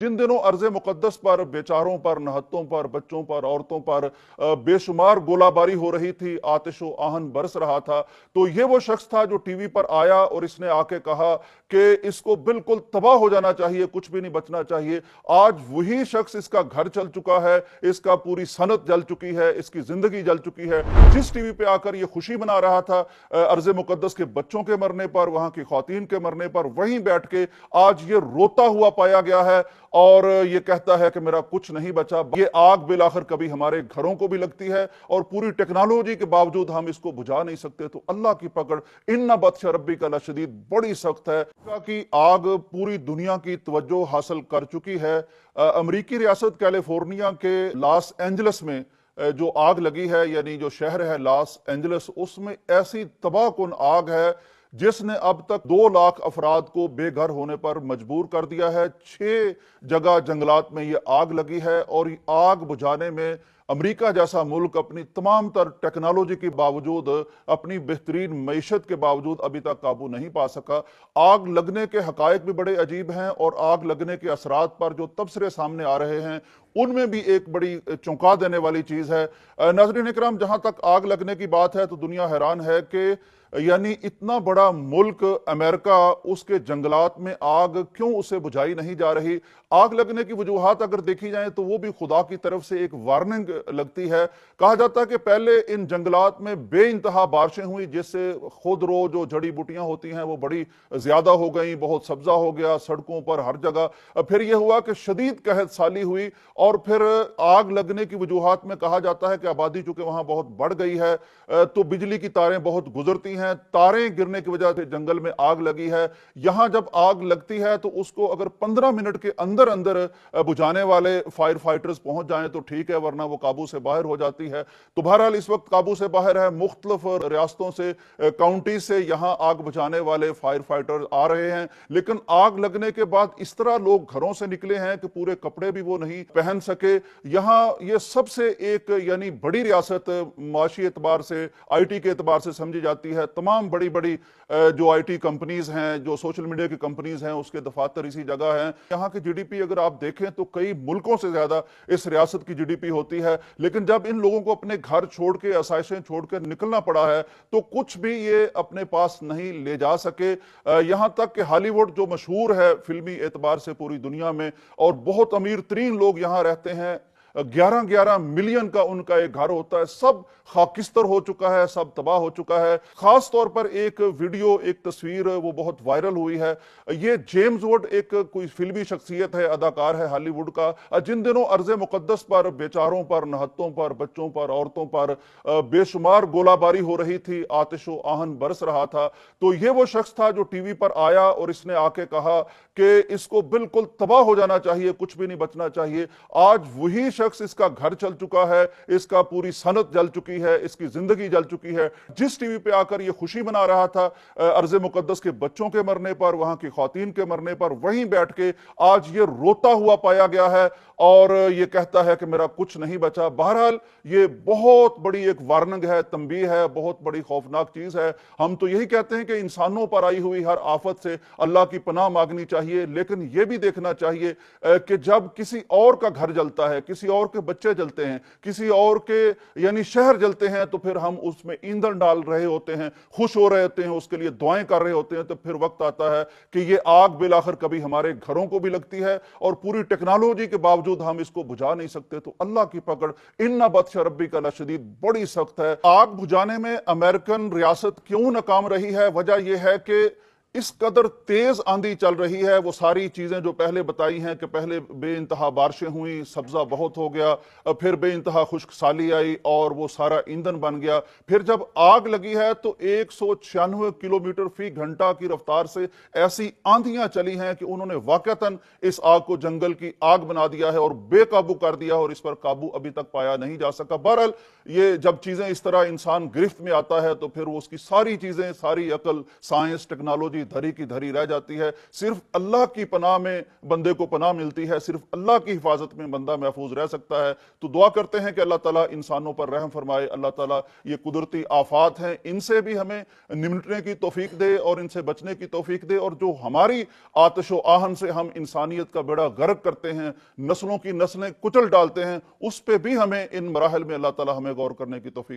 जिन दिनों अर्ज़ मुक़द्दस पर, बेचारों पर, नहत्तों पर, बच्चों पर, औरतों पर बेशुमार गोलाबारी हो रही थी, आतिशो आहन बरस रहा था, तो ये वो शख्स था जो टीवी पर आया और इसने आके कहा कि इसको बिल्कुल तबाह हो जाना चाहिए, कुछ भी नहीं बचना चाहिए। आज वही शख्स, इसका घर चल चुका है, इसका पूरी सनत जल चुकी है, इसकी जिंदगी जल चुकी है। जिस टीवी पे आकर ये खुशी मना रहा था अर्ज़ मुक़द्दस के बच्चों के मरने पर, वहां की ख्वातीन के मरने पर, वहीं बैठ के आज ये रोता हुआ पाया गया है और ये कहता है कि मेरा कुछ नहीं बचा। ये आग बिलाखिर कभी हमारे घरों को भी लगती है और पूरी टेक्नोलॉजी के बावजूद हम इसको बुझा नहीं सकते। तो अल्लाह की पकड़ इन्ना बत्श रब्बी का लशदीद बड़ी सख्त है कि आग पूरी दुनिया की तवज्जो हासिल कर चुकी है। अमरीकी रियासत कैलिफोर्निया के लॉस एंजल्स में जो आग लगी है, यानी जो शहर है लॉस एंजल्स, उसमें ऐसी तबाहकुन आग है जिसने अब तक 2 लाख अफराद को बेघर होने पर मजबूर कर दिया है। 6 जगह जंगलात में ये आग लगी है और ये आग बुझाने में अमेरिका जैसा मुल्क अपनी तमाम तर टेक्नोलॉजी के बावजूद, अपनी बेहतरीन मईशत के बावजूद अभी तक काबू नहीं पा सका। आग लगने के हकायक भी बड़े अजीब हैं और आग लगने के असरात पर जो तबसरे सामने आ रहे हैं उनमें भी एक बड़ी चौंका देने वाली चीज है। नाज़रीन इकराम, जहां तक आग लगने की बात है तो दुनिया हैरान है कि यानी इतना बड़ा मुल्क अमेरिका, उसके जंगलात में आग क्यों उसे बुझाई नहीं जा रही। आग लगने की वजूहात अगर देखी जाए तो वो भी खुदा की तरफ से एक वार्निंग लगती है। कहा जाता है कि पहले इन जंगलात में बेइंतहा बारिशें हुई जिससे खुद रो जो जड़ी बूटियां होती हैं वो बड़ी ज्यादा हो गई, बहुत सब्जा हो गया सड़कों पर हर जगह। फिर यह हुआ कि शदीद कहत साली हुई और फिर आग लगने की वजूहात में कहा जाता है कि आबादी चूंकि वहां बहुत बढ़ गई है तो बिजली की तारें बहुत गुजरती हैं, तारें गिरने की वजह से जंगल में आग लगी है। यहां जब आग लगती है तो उसको अगर 15 मिनट के अंदर अंदर बुझाने वाले फायर फाइटर्स पहुंच जाएं तो ठीक है, वरना वो काबू से बाहर हो जाती है। तो बहरहाल इस वक्त काबू से बाहर है। मुख्तलिफ रियासतों से, काउंटी से यहां आग बुझाने वाले फायर फाइटर आ रहे हैं, लेकिन आग लगने के बाद इस तरह लोग घरों से निकले हैं कि पूरे कपड़े भी वो नहीं पहन सके। यहां ये सबसे एक यानी बड़ी रियासत माशी एतबार से, आईटी के एतबार से समझी जाती है। तमाम बड़ी बड़ी जो आईटी कंपनीज हैं, जो सोशल मीडिया की कंपनीज हैं, उसके दफातर इसी जगह हैं। यहाँ की जीडीपी अगर आप देखें तो कई मुल्कों से ज्यादा इस रियासत की जीडीपी होती है। लेकिन जब इन लोगों को अपने घर छोड़ के, आसाइशें छोड़कर निकलना पड़ा है तो कुछ भी ये अपने पास नहीं ले जा सके। यहां तक कि हॉलीवुड जो मशहूर है फिल्मी एतबार से पूरी दुनिया में और बहुत अमीर तरीन लोग यहां रहते हैं, 11-11 मिलियन का उनका एक घर होता है, सब खाकिस्तर हो चुका है, सब तबाह हो चुका है। खास तौर पर एक वीडियो, एक तस्वीर वो बहुत वायरल हुई है। ये जेम्स वुड एक कोई फिल्मी शख्सियत है, अदाकार है हॉलीवुड का, जिन दिनों अर्ज़ मुक़द्दस पर, बेचारों पर, नहत्तों पर, बच्चों पर, औरतों पर बेशुमार गोलाबारी हो रही थी, आतिशो आहन बरस रहा था, तो ये वो शख्स था जो टीवी पर आया और इसने आके कहा कि इसको बिल्कुल तबाह हो जाना चाहिए, कुछ भी नहीं बचना चाहिए। आज वही शख्स, इसका घर चल चुका है, इसका पूरी सनत जल चुकी है, इसकी जिंदगी जल चुकी है। जिस टीवी पे आकर ये खुशी मना रहा था अर्ज़ मुक़द्दस के बच्चों के मरने पर, वहां की ख्वातीन के मरने पर, वहीं बैठ के आज ये रोता हुआ पाया गया है और ये कहता है कि मेरा कुछ नहीं बचा। बहरहाल ये बहुत बड़ी एक वार्निंग है, तंबीह है, बहुत बड़ी खौफनाक चीज है। हम तो यही कहते हैं कि इंसानों पर आई हुई हर आफत से अल्लाह की पनाह मांगनी चाहिए, लेकिन यह भी देखना चाहिए कि जब किसी और का घर जलता है, किसी और के बच्चे जलते हैं, किसी और के यानी शहर जलते हैं, तो फिर हम उसमें ईंधन डाल रहे होते हैं, खुश हो रहे होते हैं, उसके लिए दुआएं कर रहे होते हैं, तो फिर वक्त आता है कि ये आग बिलाखिर कभी हमारे घरों को भी लगती है और पूरी टेक्नोलॉजी के बावजूद हम इसको बुझा नहीं सकते। तो अल्लाह की पकड़ इन्ना बत्श रब्बी का लशदीद बड़ी सख्त है। आग बुझाने में अमेरिकन रियासत क्यों नाकाम रही है? वजह यह है कि इस कदर तेज आंधी चल रही है। वो सारी चीजें जो पहले बताई हैं कि पहले बेइंतहा बारिशें हुई, सब्जा बहुत हो गया, फिर बेइंतहा खुश्क साली आई और वो सारा ईंधन बन गया। फिर जब आग लगी है तो 196 किलोमीटर फी घंटा की रफ्तार से ऐसी आंधियां चली हैं कि उन्होंने वाकईतन इस आग को जंगल की आग बना दिया है और बेकाबू कर दिया और इस पर काबू अभी तक पाया नहीं जा सका। बहरहाल ये जब चीजें इस तरह इंसान गिरफ्त में आता है तो फिर वो उसकी सारी चीजें, सारी अकल, साइंस, टेक्नोलॉजी دھری کی دھری رہ جاتی ہے۔ صرف اللہ کی پناہ میں بندے کو پناہ ملتی ہے، صرف اللہ کی حفاظت میں بندہ محفوظ رہ سکتا ہے۔ تو دعا کرتے ہیں کہ اللہ تعالیٰ انسانوں پر رحم فرمائے، اللہ تعالیٰ یہ قدرتی آفات ہیں ان سے بھی ہمیں نمٹنے کی توفیق دے اور ان سے بچنے کی توفیق دے، اور جو ہماری آتش و آہن سے ہم انسانیت کا بیڑا غرق کرتے ہیں، نسلوں کی نسلیں کچل ڈالتے ہیں، اس پہ بھی ہمیں ان مراحل میں اللہ تعالیٰ ہمیں غور کرنے کی توفیق